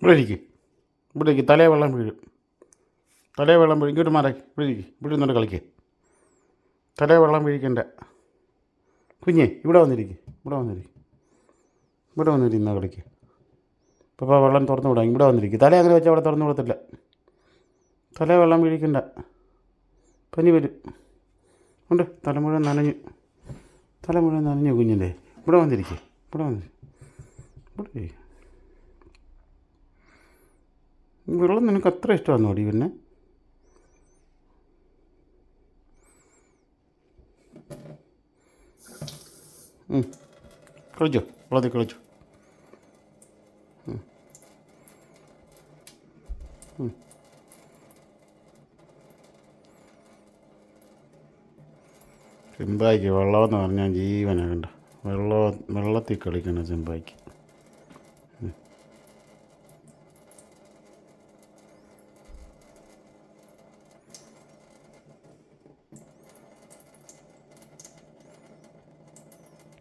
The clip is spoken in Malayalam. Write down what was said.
ഇവിടെ ഇരിക്കും, ഇവിടെ ഇരിക്കും. തലേ വെള്ളം വീഴും, തലേ വെള്ളം വീഴും. ഇങ്ങോട്ട് മാറി, ഇവിടെ ഇരിക്കും. ഇവിടെ നിന്നോട്ട് കളിക്കുക. തലേ വെള്ളം വീഴിക്കണ്ട കുഞ്ഞേ. ഇവിടെ വന്നിരിക്കും, ഇവിടെ വന്നിരിക്കും, ഇവിടെ വന്നിരുന്ന കളിക്കുക. ഇപ്പോൾ വെള്ളം തുറന്നു വിടാം. ഇവിടെ വന്നിരിക്കും. തല അങ്ങനെ വെച്ചാൽ അവിടെ തുറന്നു വിടത്തില്ല. തലേ വെള്ളം വീഴിക്കണ്ട, പനി വരും. ഉണ്ട്, തല മുഴുവൻ നനഞ്ഞു, തല മുഴുവൻ നനഞ്ഞു കുഞ്ഞിൻ്റെ. ഇവിടെ വന്നിരിക്കും, ഇവിടെ വന്നിരിക്കും. ഇവിടെ വെള്ളം നിനക്ക് അത്ര ഇഷ്ടമാണെന്നോ അടി പിന്നെ? കളിച്ചോ, വെള്ളത്തിൽ കളിച്ചോ. ചെമ്പായിക്ക് വെള്ളമെന്ന് പറഞ്ഞാൽ ജീവനാണ്. കണ്ട വെള്ളത്തിൽ കളിക്കണം ചെമ്പായിക്ക്.